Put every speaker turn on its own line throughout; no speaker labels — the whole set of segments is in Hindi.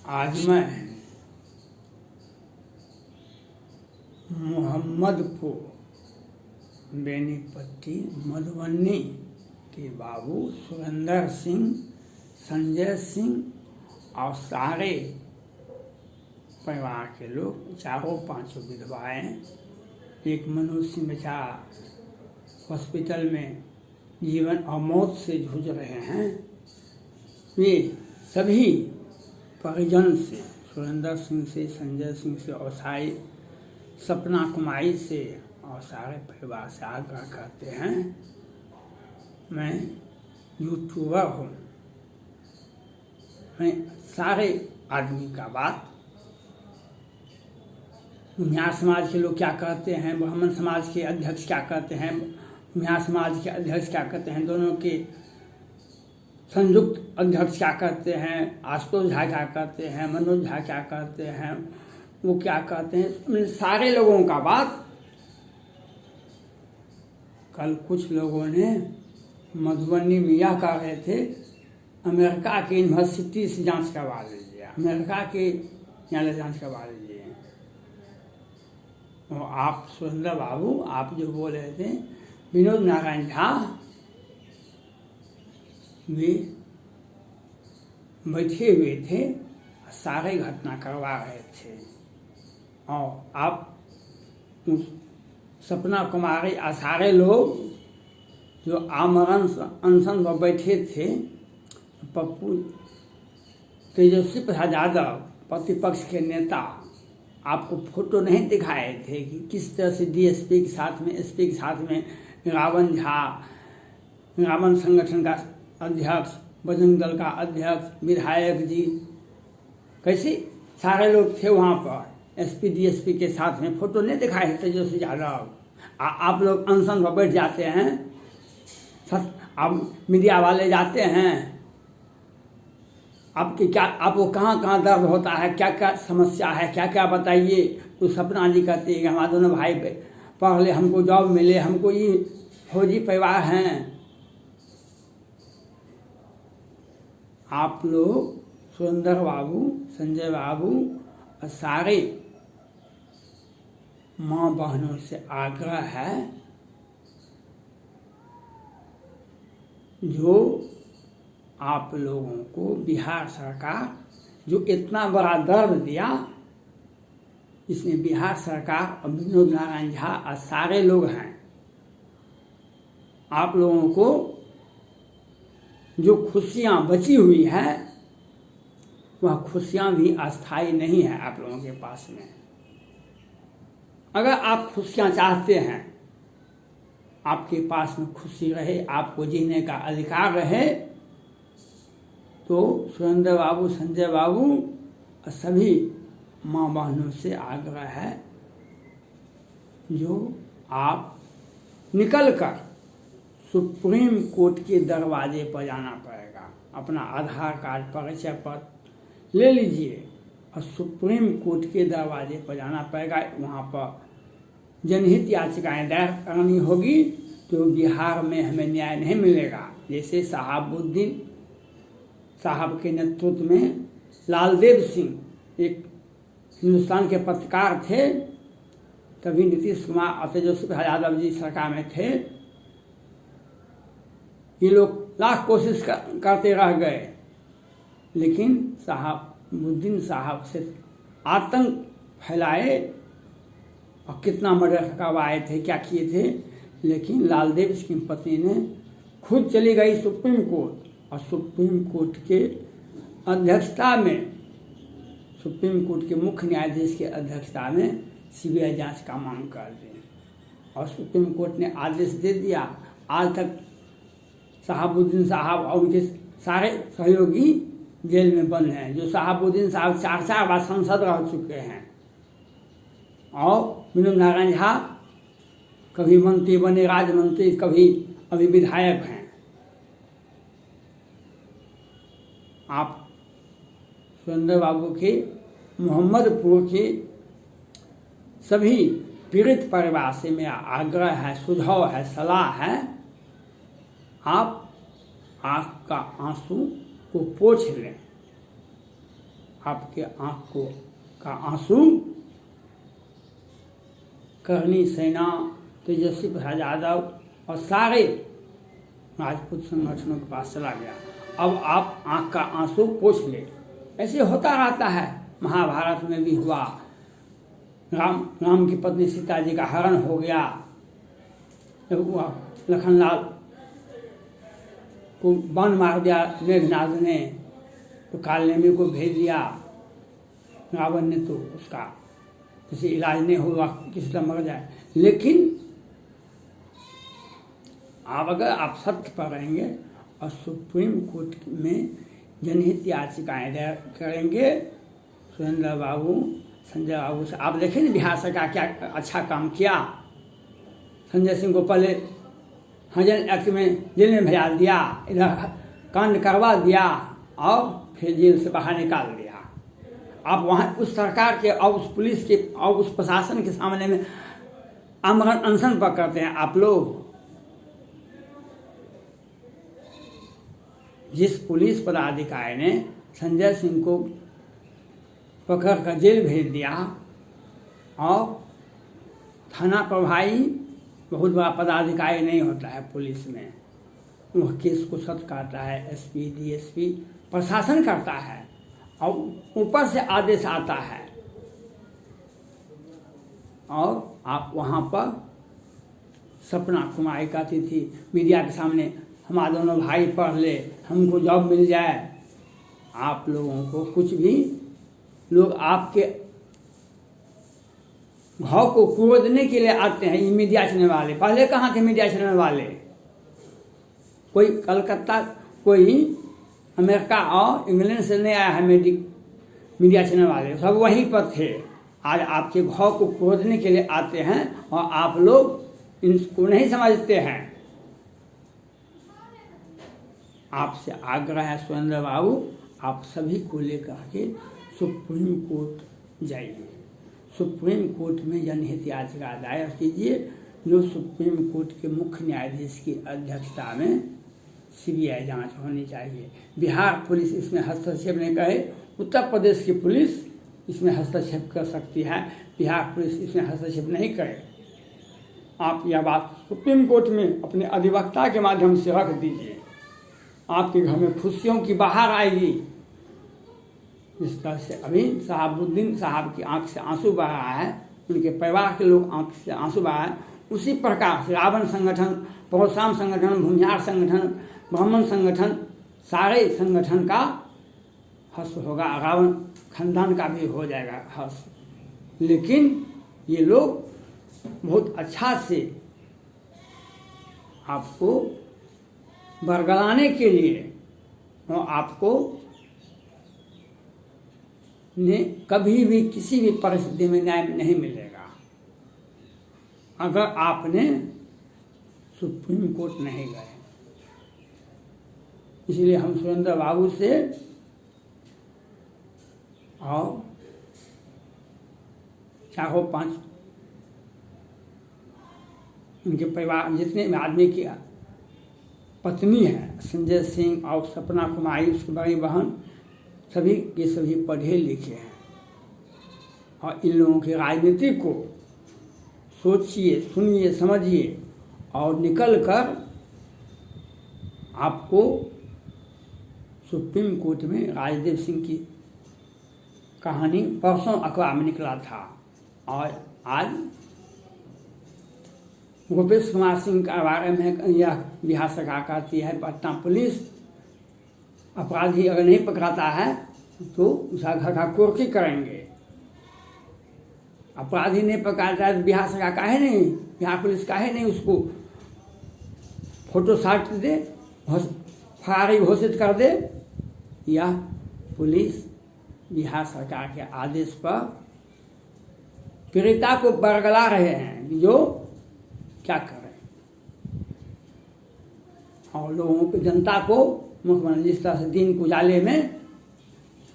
आज मैं मोहम्मदपुर बेनीपट्टी मधुबनी के बाबू सुरेंद्र सिंह, संजय सिंह और सारे परिवार के लोग, चारों पांचों विधवाएं, एक मनुष्य बेचारा हॉस्पिटल में जीवन और मौत से जूझ रहे हैं। वे सभी परिजन से, सुरेंद्र सिंह से, संजय सिंह से और सारी सपना कुमारी से और सारे परिवार से आग्रह करते हैं। मैं यूट्यूबर हूँ, मैं सारे आदमी का बात, मियाँ समाज के लोग क्या कहते हैं, ब्राह्मण समाज के अध्यक्ष क्या कहते हैं, मियाँ समाज के अध्यक्ष क्या कहते हैं, दोनों के संयुक्त अध्यक्ष क्या कहते हैं, आशुतोष झा क्या कहते हैं, मनोज झा क्या कहते हैं, वो क्या कहते हैं, सारे लोगों का बात। कल कुछ लोगों ने मधुबनी में यह कह रहे थे, अमेरिका के यूनिवर्सिटी से जांच करवा लीजिए, अमेरिका के यहाँ जांच करवा लीजिए। और आप सुरेंद्र बाबू, आप जो बोल रहे थे, विनोद नारायण झा, वे बैठे हुए थे, सारे घटना करवा रहे थे। और आप उस सपना कुमारी और सारे लोग जो आमरण अनशन पर बैठे थे, पप्पू तेजस्वी प्रसाद यादव प्रतिपक्ष के नेता आपको फोटो नहीं दिखाए थे कि किस तरह से डीएसपी के साथ में, एसपी के साथ में रावण झा, रावण संगठन का अध्यक्ष, बजरंग दल का अध्यक्ष, विधायक जी, कैसे सारे लोग थे वहाँ पर, एसपी डीएसपी के साथ में फोटो नहीं दिखाए तेजस्वी यादव। आप लोग अनशन पर बैठ जाते हैं, आप मीडिया वाले जाते हैं, आपकी क्या, आपको कहाँ कहाँ दर्द होता है, क्या क्या समस्या है, क्या क्या बताइए। तो सपना जी कहते हैं कि हमारे दोनों भाई पढ़ ले, हमको जॉब मिले, हमको ये फौजी परिवार हैं। आप लोग सुरेंद्र बाबू, संजय बाबू और सारे माँ बहनों से आग्रह है, जो आप लोगों को बिहार सरकार जो इतना बड़ा दर्द दिया, इसमें बिहार सरकार और विनोद नारायण झा और सारे लोग हैं। आप लोगों को जो खुशियाँ बची हुई है, वह खुशियाँ भी अस्थायी नहीं है आप लोगों के पास में। अगर आप खुशियाँ चाहते हैं, आपके पास में खुशी रहे, आपको जीने का अधिकार रहे, तो सुरेंद्र बाबू, संजय बाबू और सभी माँ बहनों से आग्रह है, जो आप निकल कर सुप्रीम कोर्ट के दरवाजे पर जाना पड़ेगा, अपना आधार कार्ड, परिचय पत्र ले लीजिए और सुप्रीम कोर्ट के दरवाजे पर जाना पड़ेगा। वहाँ पर जनहित याचिकाएं दायर करनी होगी, तो बिहार में हमें न्याय नहीं मिलेगा। जैसे शहाबुद्दीन साहब के नेतृत्व में लालदेव सिंह एक हिंदुस्तान के पत्रकार थे, तभी नीतीश कुमार और तेजस्वी प्रसाद यादव जी सरकार में थे। ये लोग लाख कोशिश करते रह गए, लेकिन शहाबुद्दीन साहब से आतंक फैलाए और कितना मर्डर करवाए थे, क्या किए थे। लेकिन लालदेव सिंह पत्नी ने खुद चली गई सुप्रीम कोर्ट, और सुप्रीम कोर्ट के अध्यक्षता में, सुप्रीम कोर्ट के मुख्य न्यायाधीश के अध्यक्षता में सीबीआई जांच का मांग कर दी, और सुप्रीम कोर्ट ने आदेश दे दिया। आज तक शहाबुद्दीन साहब और उनके सारे सहयोगी जेल में बंद हैं। जो शहाबुद्दीन साहब 4 बार सांसद रह चुके हैं, और विनोद नारायण झा कभी मंत्री बने, राज्य मंत्री, कभी अभी विधायक हैं। आप सुरेंद्र बाबू के मोहम्मदपुर के सभी पीड़ित परिवार से मेरा आग्रह है, सुझाव है, सलाह है, आप आँख का आंसू को पोंछ लें। आपके आँख को का आंसू करनी सेना, तेजस्वी प्रसाद यादव और सारे राजपूत संगठनों के पास चला गया। अब आप आँख का आंसू पोंछ ले। ऐसे होता रहता है, महाभारत में भी हुआ। राम की पत्नी सीता जी का हरण हो गया, जब हुआ लखनलाल को वन मार दिया मेघनाद ने, तो कालनेमी को भेज दिया रावण ने, तो उसका किसी इलाज नहीं हुआ, किसी तरह मर जाए। लेकिन अगर आप सत्य पर रहेंगे और सुप्रीम कोर्ट में जनहित याचिकाएं दायर करेंगे, सुरेंद्र बाबू, संजय बाबू से आप देखें ना बिहार सरकार क्या अच्छा काम किया। संजय सिंह को पहले हजन एक्ट में जेल में भेजा दिया, इधर कांड करवा दिया और फिर जेल से बाहर निकाल दिया। आप वहाँ उस सरकार के और उस पुलिस के और उस प्रशासन के सामने में आमरण अनशन पर करते हैं आप लोग। जिस पुलिस पदाधिकारी ने संजय सिंह को पकड़ कर जेल भेज दिया और थाना प्रभारी बहुत बड़ा पदाधिकारी नहीं होता है पुलिस में, वह केस को सत्य करता है, एसपी डीएसपी प्रशासन करता है और ऊपर से आदेश आता है। और आप वहाँ पर सपना कुमारी कहती थी मीडिया के सामने, हमारे दोनों भाई पढ़ ले, हमको जॉब मिल जाए। आप लोगों को कुछ भी, लोग आपके घाव को खोदने के लिए आते हैं। ये मीडिया चैनल वाले पहले कहाँ थे? मीडिया चैनल वाले कोई कलकत्ता, कोई अमेरिका और इंग्लैंड से नहीं आया है। मीडिया चैनल वाले सब वहीं पर थे। आज आपके घाव को खोदने के लिए आते हैं और आप लोग इनको नहीं समझते हैं। आपसे आग्रह है सुरेंद्र बाबू, आप सभी को लेकर के सुप्रीम कोर्ट जाइए, सुप्रीम कोर्ट में जनहित याचिका दायर कीजिए, जो सुप्रीम कोर्ट के मुख्य न्यायाधीश की अध्यक्षता में सीबीआई जांच होनी चाहिए। बिहार पुलिस इसमें हस्तक्षेप नहीं करे, उत्तर प्रदेश की पुलिस इसमें हस्तक्षेप कर सकती है, बिहार पुलिस इसमें हस्तक्षेप नहीं करे। आप यह बात सुप्रीम कोर्ट में अपने अधिवक्ता के माध्यम से रख दीजिए, आपके घर में खुशियों की बहार आएगी। जिस तरह से अभी शहाबुद्दीन साहब की आंख से आंसू बह रहा है, उनके परिवार के लोग आंख से आंसू बहा है, उसी प्रकार से रावण संगठन, परशुराम संगठन, भूमिहार संगठन, ब्राह्मण संगठन, सारे संगठन का हर्ष होगा, रावण खानदान का भी हो जाएगा हर्ष। लेकिन ये लोग बहुत अच्छा से आपको बरगलाने के लिए और आपको ने कभी भी किसी भी परिस्थिति में न्याय नहीं मिलेगा अगर आपने सुप्रीम कोर्ट नहीं गए। इसलिए हम सुरेंद्र बाबू से और चाहो 5 उनके परिवार जितने आदमी की पत्नी है, संजय सिंह और सपना कुमारी उसकी बड़ी बहन, सभी के सभी पढ़े लिखे हैं और इन लोगों की राजनीति को सोचिए, सुनिए, समझिए और निकल कर आपको सुप्रीम कोर्ट में राजदेव सिंह की कहानी परसों अखबार में निकला था और आज भूपेश कुमार सिंह के बारे में यह बिहार सरकार कहती है पटना पुलिस अपराधी अगर नहीं पकड़ाता है तो उसका घर का कुर्की करेंगे। अपराधी नहीं पकड़ाता है तो बिहार सरकार काहे नहीं, बिहार पुलिस काहे नहीं उसको फोटो साट दे, फरारी घोषित कर दे। यह पुलिस बिहार सरकार के आदेश पर पीड़िता को बरगला रहे हैं जो क्या करें और लोगों को, जनता को मुख्यमंत्री जिस तरह से दिन उजाले में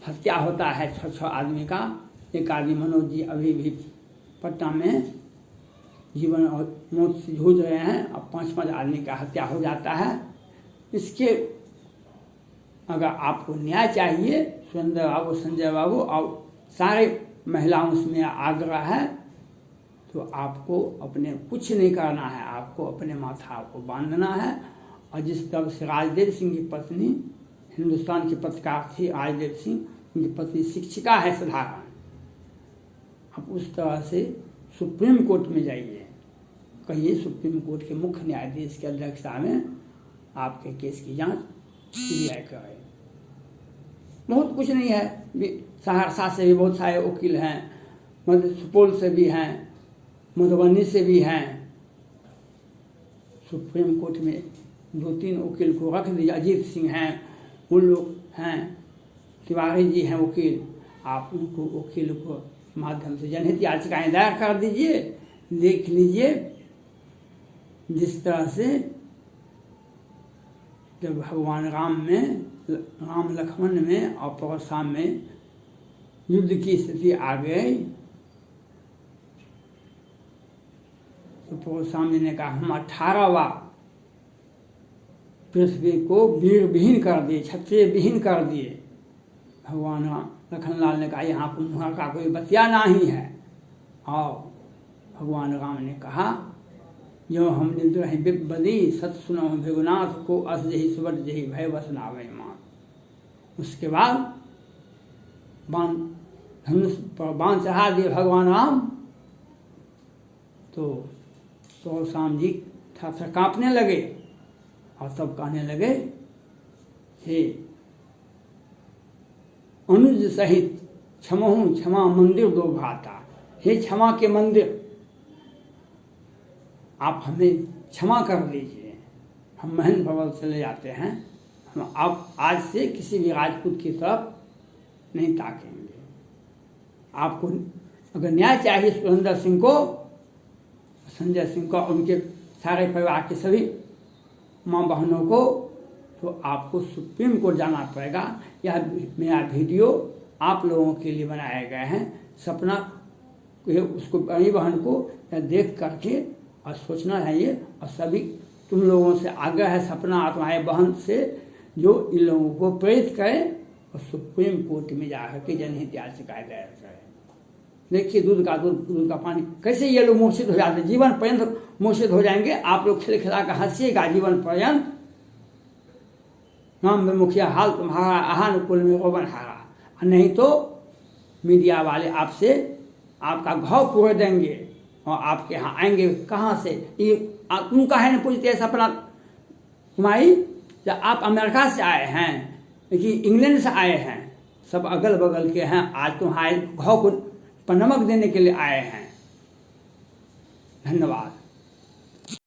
हत्या होता है 6 आदमी का, एक आदमी मनोज जी अभी भी पटना में जीवन और मौत से जूझ रहे हैं और 5 आदमी का हत्या हो जाता है। इसके अगर आपको न्याय चाहिए सुरेंद्र बाबू, संजय बाबू और सारे महिलाओं में आग्रह है, तो आपको अपने कुछ नहीं करना है, आपको अपने माथा को बांधना है। और जिस तरह से राजदेव सिंह की पत्नी हिंदुस्तान की पत्रकार थी राजदेव सिंह, उनकी पत्नी शिक्षिका है साधारण, आप उस तरह से सुप्रीम कोर्ट में जाइए, कहिए सुप्रीम कोर्ट के मुख्य न्यायाधीश की अध्यक्षता में आपके केस की जांच सीबीआई करे। बहुत कुछ नहीं है, सहरसा से भी बहुत सारे वकील हैं, सुपौल से भी हैं, मधुबनी से भी हैं। सुप्रीम कोर्ट में 2-3 वकील को रख दीजिए, अजीत सिंह हैं, उन लोग हैं, तिवारी जी हैं वकील, आप उनको वकील को माध्यम से जनहित याचिकाएं दायर कर दीजिए। देख लीजिए जिस तरह से जब भगवान राम लक्ष्मण में और परशुराम में युद्ध की स्थिति आ गई, तो परशुराम जी ने कहा हम 18वां पृथ्वी को वीर विहीन कर दिए, क्षत्रिय विहीन कर दिए। भगवान लखनलाल ने कहा यहाँ कुम्हार का कोई बतिया नहीं है। और भगवान राम ने कहा जो हमने दुरहि बिबदी सत सुनो भृगुनाथ को अस जही सुबट जही भय बस नावे मान। उसके बाद धनुष पर बाण चढ़ा दिए भगवान राम, तो परशुराम जी थर कांपने लगे और तब कहने लगे हे अनुज सहित क्षमहु क्षमा मंदिर दो भाता, हे क्षमा के मंदिर आप हमें क्षमा कर दीजिए, हम महन भवन चले जाते हैं, हम आप आज से किसी भी राजपूत की तरफ नहीं ताकेंगे। आपको अगर न्याय चाहिए सुरेंद्र सिंह को, संजय सिंह को, उनके सारे परिवार के सभी माँ बहनों को, तो आपको सुप्रीम कोर्ट जाना पड़ेगा। यह मेरा वीडियो आप लोगों के लिए बनाया गया है। सपना उसको बड़ी बहन को देख करके और सोचना चाहिए। और सभी तुम लोगों से आग्रह है, सपना तुम्हारे बहन से, जो इन लोगों को प्रेरित करें और सुप्रीम कोर्ट में जाकर के जनहित याचिका दायर करें। देखिए दूध का पानी कैसे ये लोग मूर्छित हो जाते हैं, जीवन पर्यंत मूर्छित हो जाएंगे। आप लोग खिलखिला कर हंसिएगा जीवन पर्यंत। नाम में मुखिया हाल तुम्हारा, आहानुकूल में रोबन हारा। नहीं तो मीडिया वाले आपसे आपका घाव पूरे देंगे और आपके यहाँ आएंगे। कहाँ से ये तुम काहे नहीं पूछते सपना कुमारी, जब आप अमेरिका से आए हैं कि इंग्लैंड से आए हैं, सब अगल बगल के हैं, आज तुम्हारे घाव को पर नमक देने के लिए आए हैं। धन्यवाद।